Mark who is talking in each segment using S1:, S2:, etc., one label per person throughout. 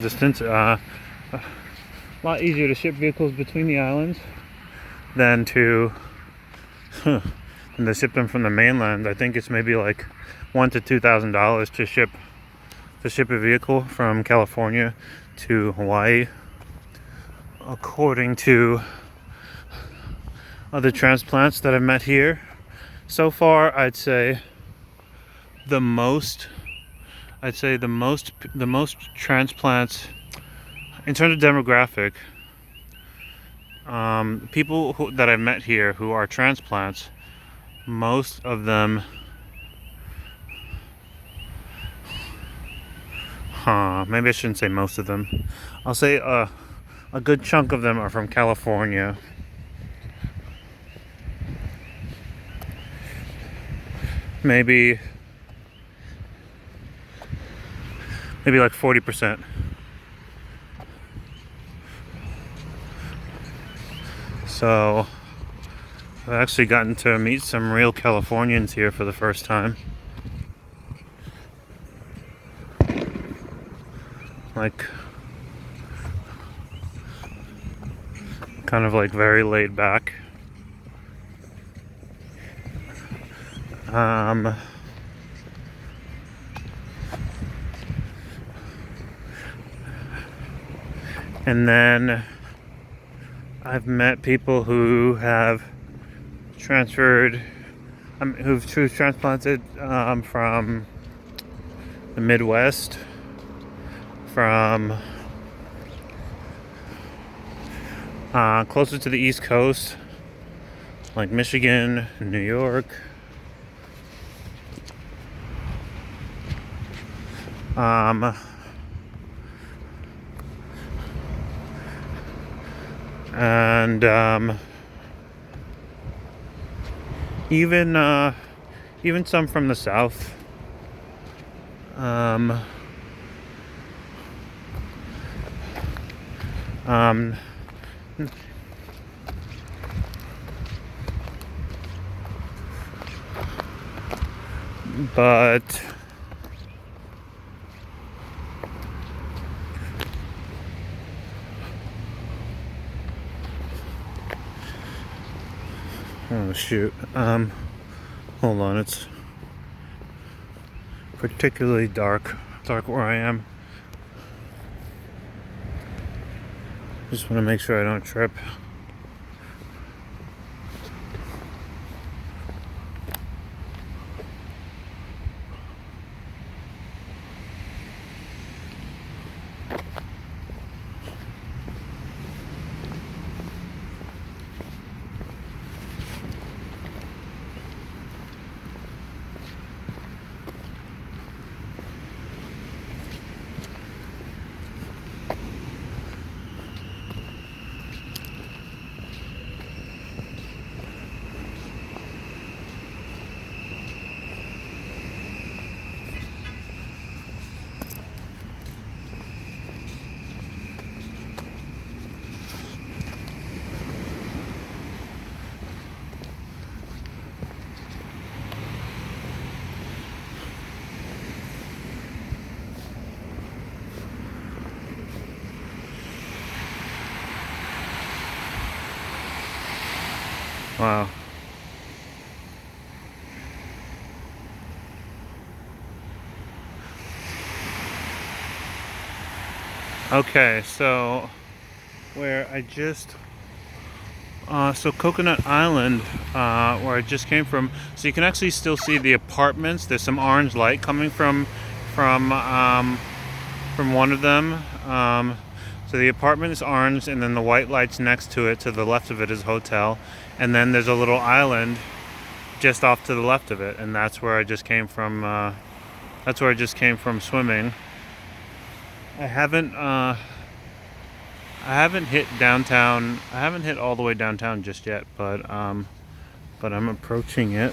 S1: distance. A lot easier to ship vehicles between the islands than to ship them from the mainland. I think it's maybe like $1,000 to $2,000 to ship a vehicle from California to Hawaii, according to other transplants that I've met here. So far, I'd say the most transplants in terms of demographic, people that I've met here who are transplants, most of them, maybe I shouldn't say most of them. I'll say a good chunk of them are from California. Maybe like 40%. So I've actually gotten to meet some real Californians here for the first time. Like, kind of like very laid back. And then I've met people who have transferred, who've transplanted from the Midwest, from closer to the East Coast, like Michigan, New York. And even some from the South. But oh shoot, hold on, it's particularly dark where I am. Just want to make sure I don't trip. Wow. Okay, so where I just so Coconut Island, where I just came from, so you can actually still see the apartments. There's some orange light coming from one of them. So the apartment is orange, and then the white light's next to it. To the left of it is hotel, and then there's a little island just off to the left of it, and that's where I just came from. That's where I just came from swimming. I haven't hit downtown. I haven't hit all the way downtown just yet, but I'm approaching it.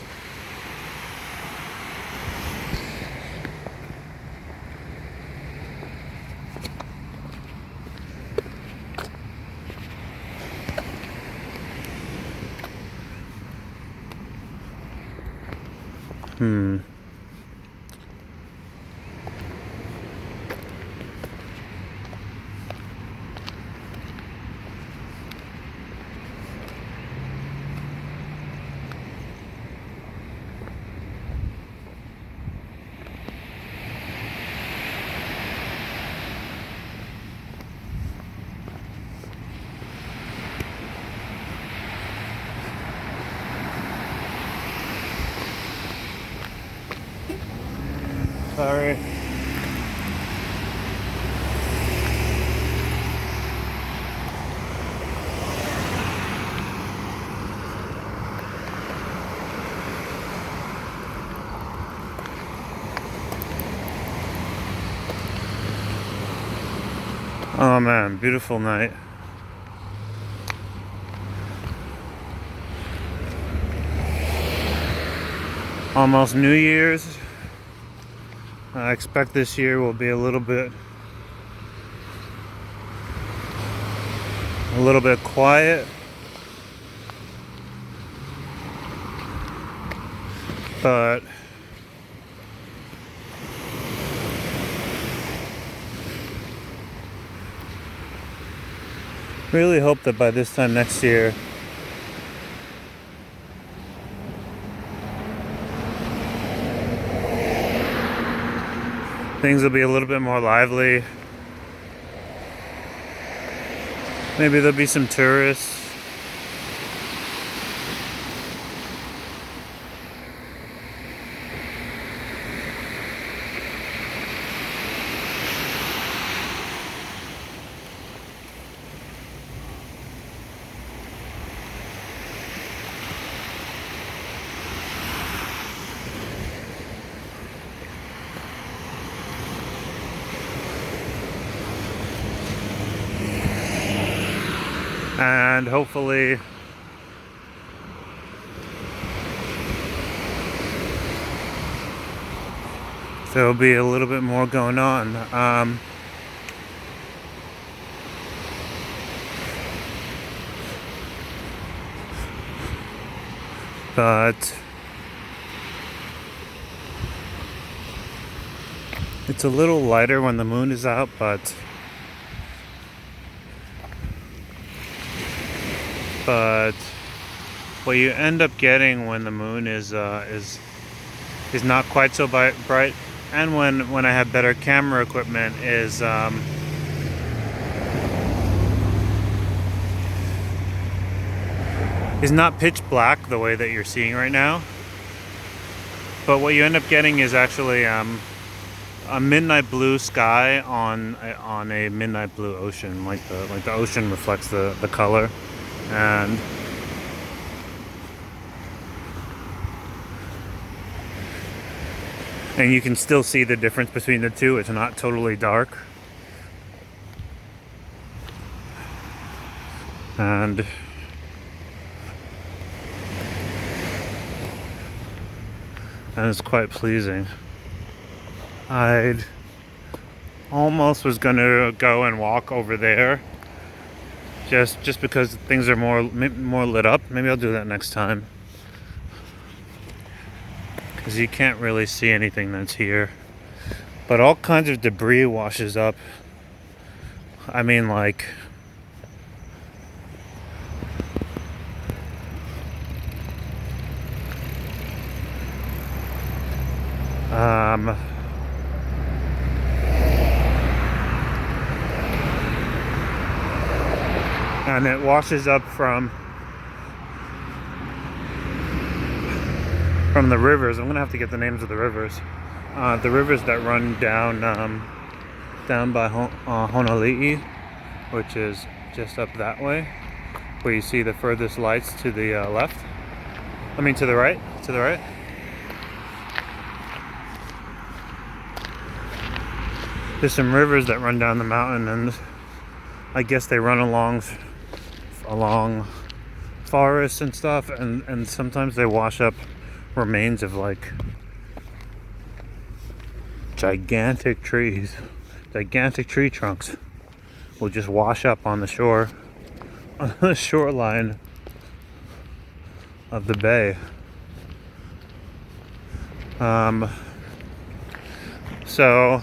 S1: Sorry. Oh man, beautiful night. Almost New Year's. I expect this year will be a little bit quiet, but really hope that by this time next year things will be a little bit more lively. Maybe there'll be some tourists. And hopefully there'll be a little bit more going on. But it's a little lighter when the moon is out, but what you end up getting when the moon is not quite so bright, and when I have better camera equipment, is not pitch black the way that you're seeing right now. But what you end up getting is actually a midnight blue sky on a midnight blue ocean, like the ocean reflects the color. And you can still see the difference between the two. It's not totally dark. And it's quite pleasing. I almost was gonna go and walk over there just because things are more lit up. Maybe I'll do that next time, because you can't really see anything that's here, but all kinds of debris washes up. I mean, like, and it washes up from the rivers. I'm gonna have to get the names of the rivers. The rivers that run down by Honolulu, which is just up that way, where you see the furthest lights to the left. I mean, to the right. To the right. There's some rivers that run down the mountain, and I guess they run along forests and stuff, and sometimes they wash up remains of like gigantic trees. Gigantic tree trunks will just wash up on the shore, on the shoreline of the bay. So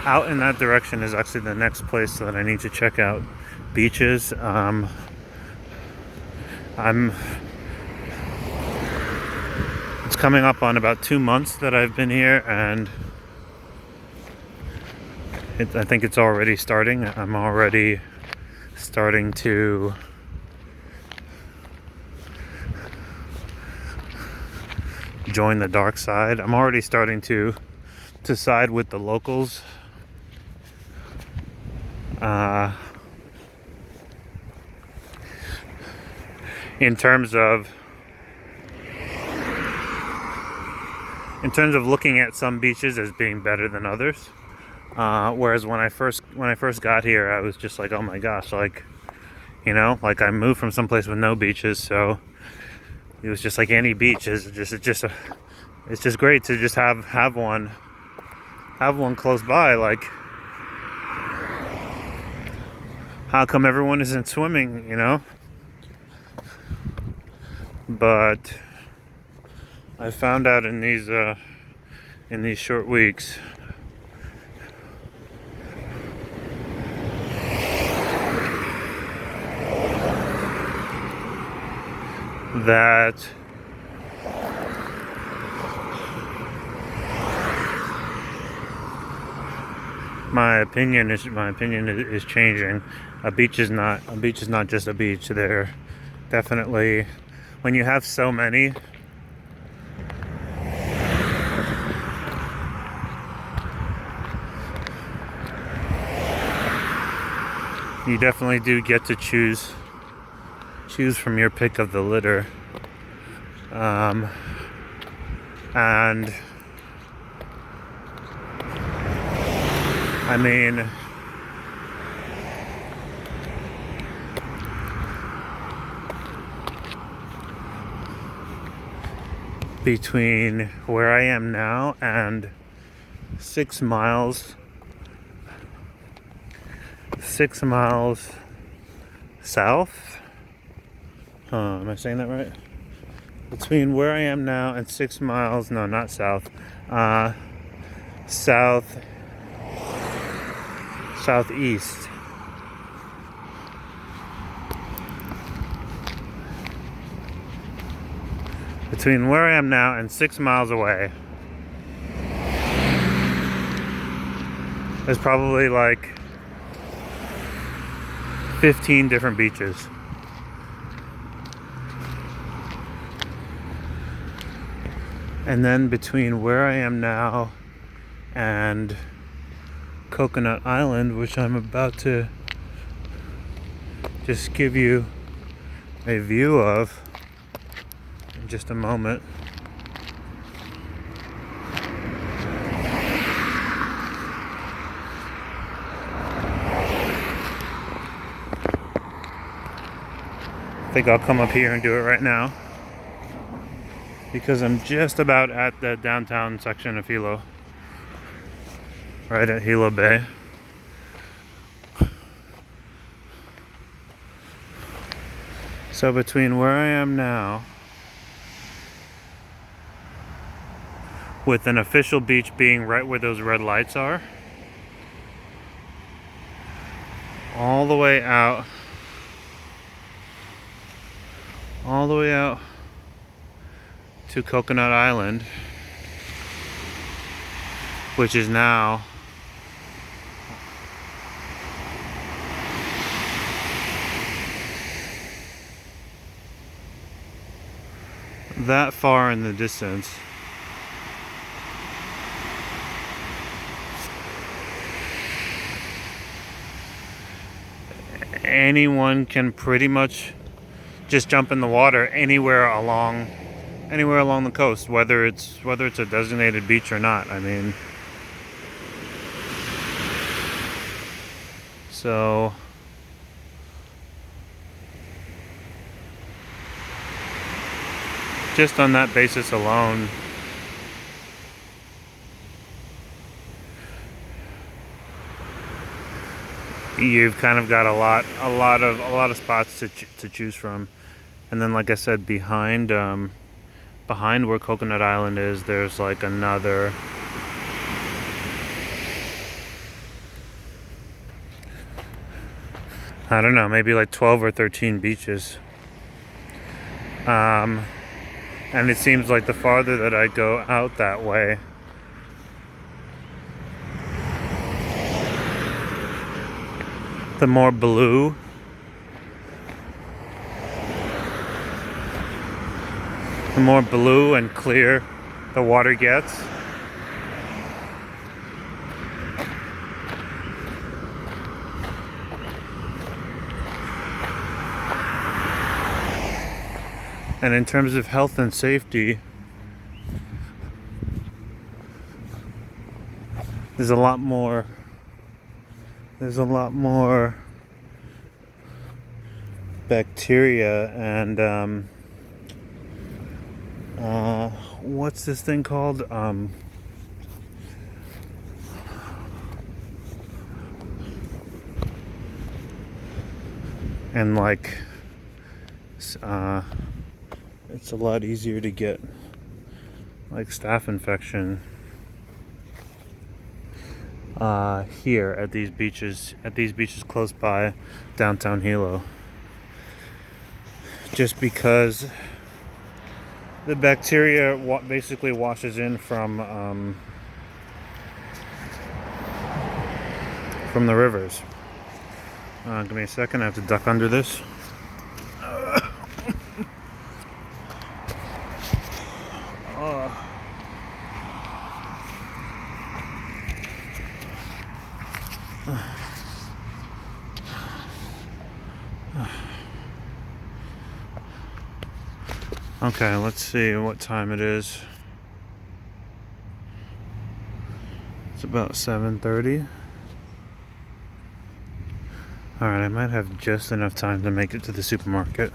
S1: out in that direction is actually the next place that I need to check out beaches. It's coming up on about 2 months that I've been here, and I think it's already starting. I'm already starting to join the dark side. I'm already starting to to side with the locals. In terms of looking at some beaches as being better than others, whereas when I first got here, I was just like, oh my gosh, like, you know, like I moved from someplace with no beaches, so it was just like any beach is it's just great to just have one close by. Like, how come everyone isn't swimming, you know? But I found out in these short weeks that my opinion is changing. A beach is not just a beach. They're definitely, when you have so many, you definitely do get to choose from your pick of the litter. And I mean, between where I am now and 6 miles south. Am I saying that right? Between where I am now and 6 miles, no, not south, southeast. Between where I am now and 6 miles away, there's probably like 15 different beaches. And then between where I am now and Coconut Island, which I'm about to just give you a view of in just a moment. I think I'll come up here and do it right now, because I'm just about at the downtown section of Hilo, right at Hilo Bay. So between where I am now, with an official beach being right where those red lights are, all the way out to Coconut Island, which is now that far in the distance. Anyone can pretty much just jump in the water anywhere along the coast, whether it's a designated beach or not. I mean, so just on that basis alone, you've kind of got a lot of spots to choose from. And then, like I said, behind where Coconut Island is, there's like another, I don't know, maybe like 12 or 13 beaches. And it seems like the farther that I go out that way, the more blue and clear the water gets. And in terms of health and safety, there's a lot more bacteria and what's this thing called? And like it's a lot easier to get like staph infection here at these beaches close by downtown Hilo, just because the bacteria basically washes in from the rivers. Give me a second, I have to duck under this. Okay, let's see what time it is. It's about 7:30. Alright, I might have just enough time to make it to the supermarket.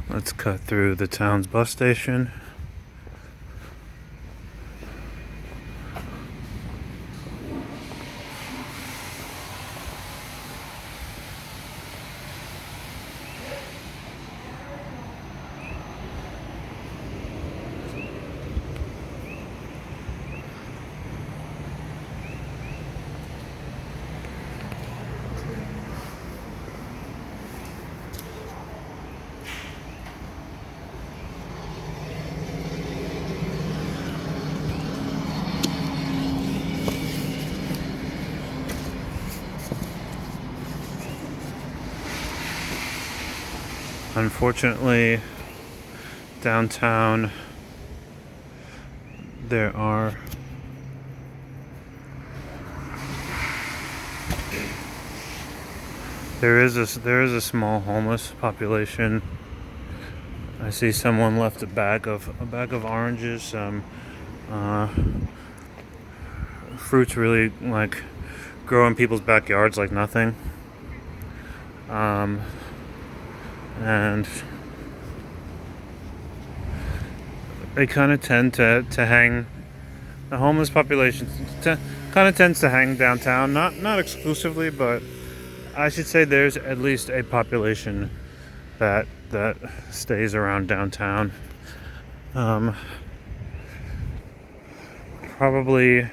S1: Let's cut through the town's bus station. Unfortunately, downtown there is a small homeless population. I see someone left a bag of oranges, some fruits really like grow in people's backyards like nothing. And they kind of tend to hang. The homeless population kind of tends to hang downtown. Not exclusively, but I should say there's at least a population that stays around downtown. Probably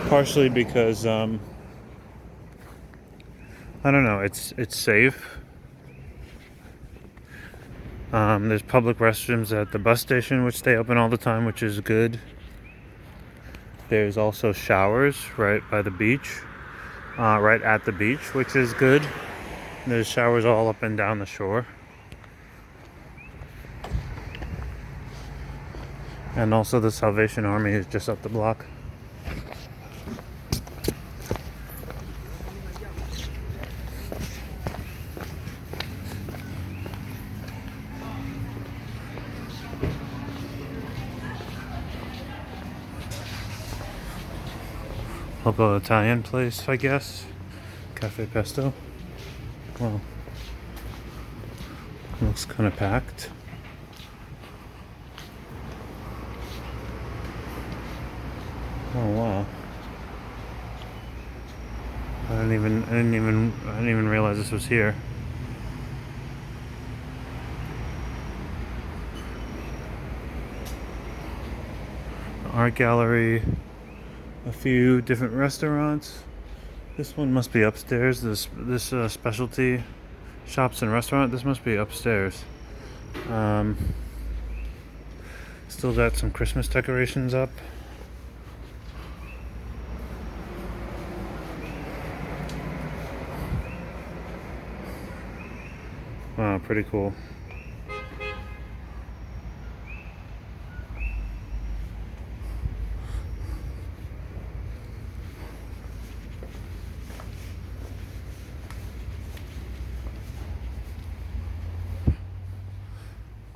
S1: partially because I don't know, it's safe. There's public restrooms at the bus station which stay open all the time, which is good. There's also showers right by the beach, right at the beach, which is good. There's showers all up and down the shore. And also the Salvation Army is just up the block. Local Italian place, I guess. Cafe Pesto. Well, looks kind of packed. Oh wow! I didn't even realize this was here. art gallery, a few different restaurants. This one must be upstairs. This specialty shops and restaurant. This must be upstairs. Still got some Christmas decorations up. Wow, pretty cool.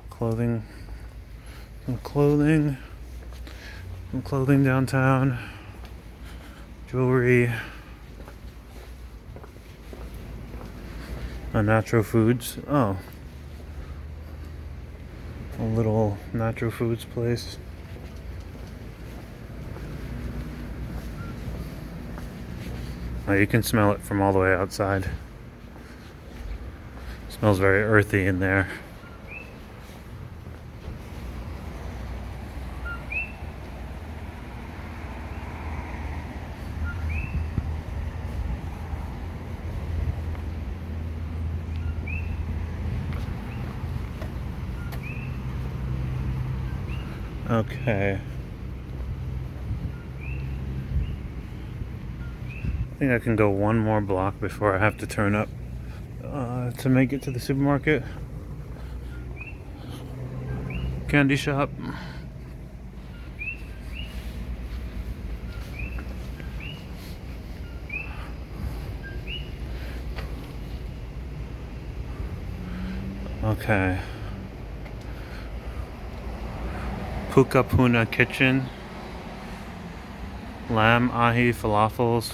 S1: Clothing, some clothing downtown, jewelry, natural foods. Oh, a little natural foods place. Oh, you can smell it from all the way outside. It smells very earthy in there. Okay. I think I can go one more block before I have to turn up to make it to the supermarket. Candy shop. Okay. Puka Puna Kitchen. Lamb, ahi, falafels,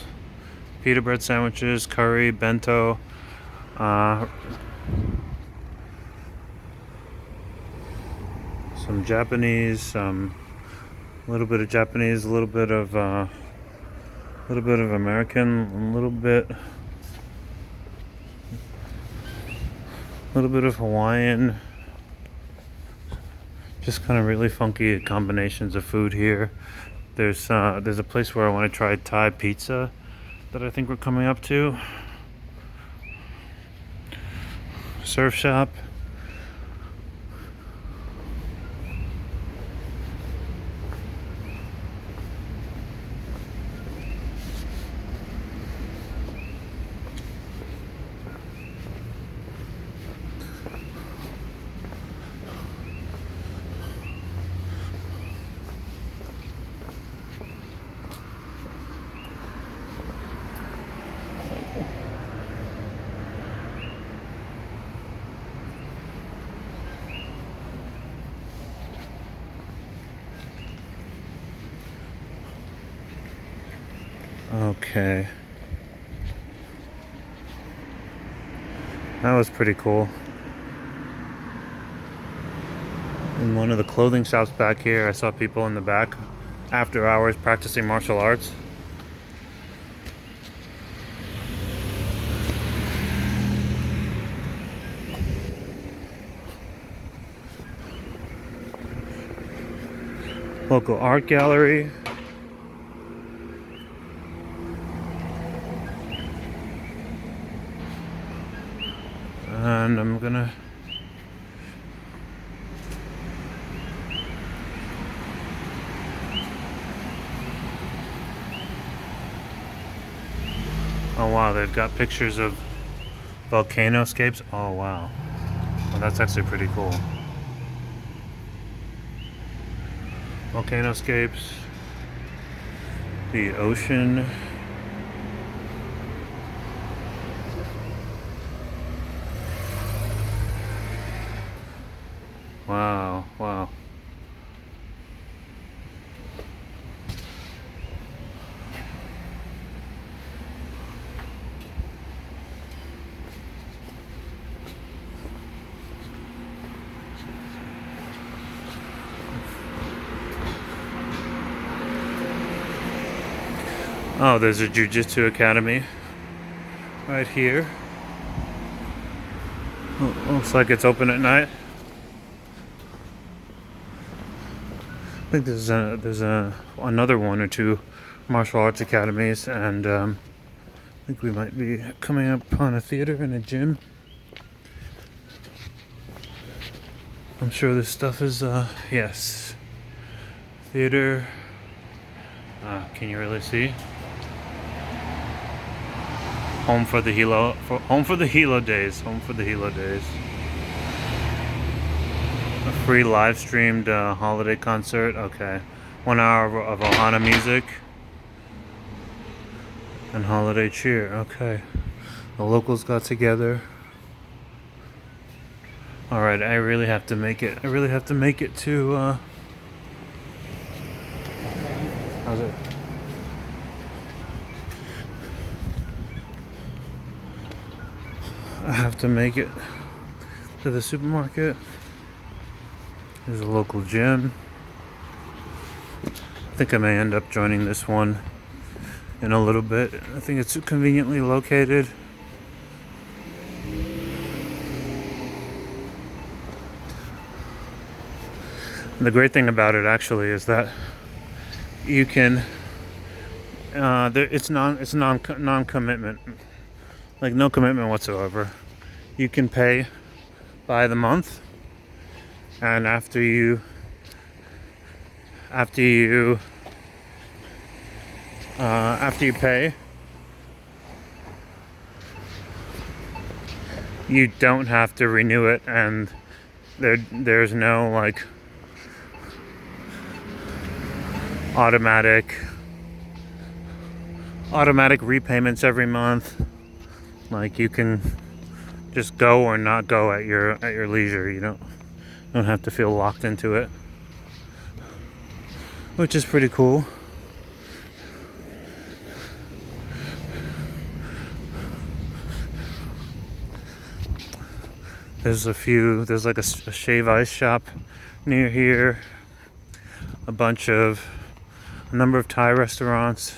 S1: pita bread sandwiches, curry, bento, some Japanese, a little bit of Japanese, a little bit of American, a little bit of Hawaiian. Just kind of really funky combinations of food here. There's a place where I want to try Thai pizza that I think we're coming up to. Surf shop. Okay. That was pretty cool. In one of the clothing shops back here, I saw people in the back after hours practicing martial arts. Local art gallery. And I'm gonna oh wow, they've got pictures of volcanoscapes. Oh wow. Well, that's actually pretty cool. Volcanoscapes, the ocean. Wow, wow. Oh, there's a jiu-jitsu academy right here. Looks like it's open at night. think there's another one or two martial arts academies, and I think we might be coming up on a theater and a gym. I'm sure this stuff is yes, theater. Can you really see? Home for the Hilo days. Home for the Hilo days. A free live streamed holiday concert. Okay, 1 hour of Ohana music and holiday cheer. Okay, the locals got together. All right, I really have to make it. I really have to make it to. How's it? I have to make it to the supermarket. There's a local gym. I think I may end up joining this one in a little bit. I think it's conveniently located. The great thing about it actually is that you can it's non-commitment, like no commitment whatsoever. You can pay by the month, and after you pay, you don't have to renew it, and there's no like automatic repayments every month. Like you can just go or not go at your leisure. You don't have to feel locked into it, which is pretty cool. There's like a shave ice shop near here, a number of Thai restaurants.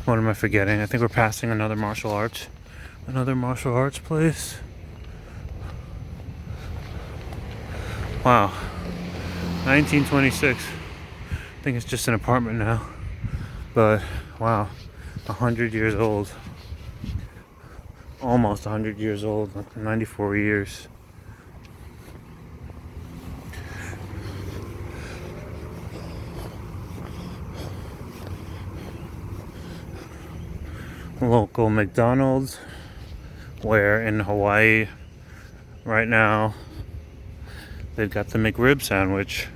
S1: What am I forgetting? I think we're passing another martial arts place. Wow, 1926. I think it's just an apartment now, but wow, 100 years old. Almost 100 years old, 94 years. Local McDonald's, where in Hawaii right now they've got the McRib sandwich,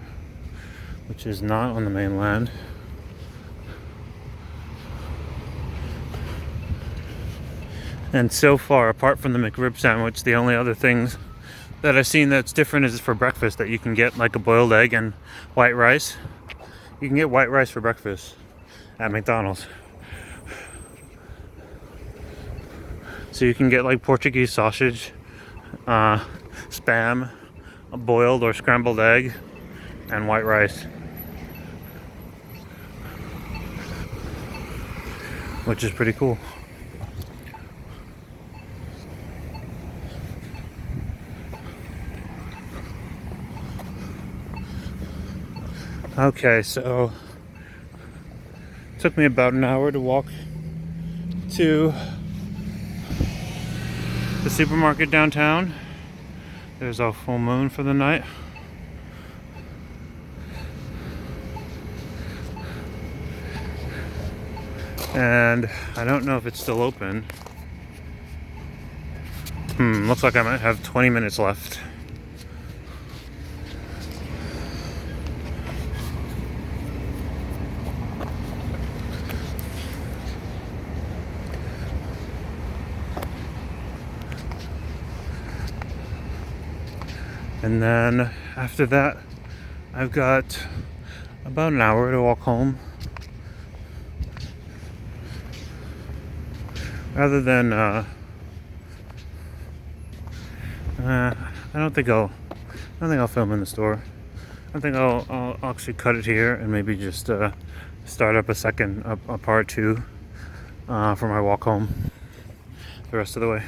S1: which is not on the mainland. And so far, apart from the McRib sandwich, the only other things that I've seen that's different is for breakfast, that you can get like a boiled egg and white rice. You can get white rice for breakfast at McDonald's. So you can get like Portuguese sausage, spam, a boiled or scrambled egg, and white rice, which is pretty cool. Okay, so it took me about an hour to walk to the supermarket downtown. There's a full moon for the night. And I don't know if it's still open. Looks like I might have 20 minutes left. And then after that, I've got about an hour to walk home. Rather than, I don't think I'll film in the store. I think I'll actually cut it here and maybe just start up a part two for my walk home the rest of the way.